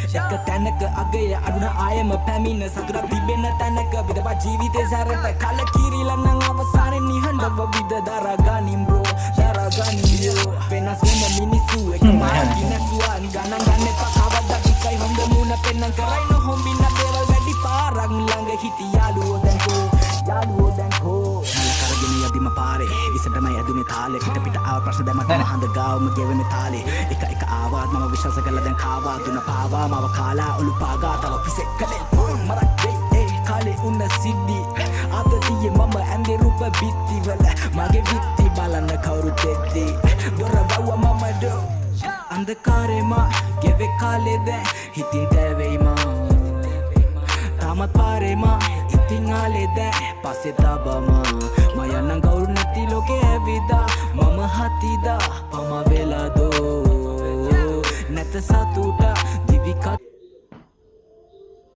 එක තැනක අගය අඩුන ආයම පැමිණ සතුට තිබෙන තැනක විදපා ජීවිතේ සැරට කල කිරිලා නම් අවසානයේ නිහඬව විද දරාගනින් බ්‍රෝ දරාගනින් යෝ වෙනස් වෙන මිනිස්සු එක මාර්ගි නැසුවන් ගණන් ගන්න එපා කවදා එකයි හොඳ මුණ පෙන්නන් කරයි නොහොඹින්න දේවල් වැඩි පාරක් ළඟ හිටි යාළුවෝ දැන් කෝ කරගෙන යදිම පාරේ විසටමයි ඇදුනේ තාලේ පිට පිට ආව ප්‍රශ්න දැමත් හඳ ගාවම ගෙවෙන තාලේ එක ආවාත් මම විශ්වාස කළා දැන් කාවා දුන පාවා මව කාලා ඔලු පාගා තව පිසෙක් කලේ මරක් දෙයි කාලේ උන්න සිද්ධි ආතතියේ මම ඇඳේ රූප බිත්ති වල මගේ බිත්ති බලන්න කවුරු දෙද්දි දොර වව්ව මම දෝ අන්ධකාරේ මා ගෙවේ කාලේ දැන් හිතින් තැවෙයි මා තාමත් පාරේ මා ඉතින් ආලේ දැන් පස්සේ තබමා මයන්නම් කවුරු නැති ලෝකේ ඇවිදා මම හතිදා පම වෙලා දෝ නැත සතුට දිවි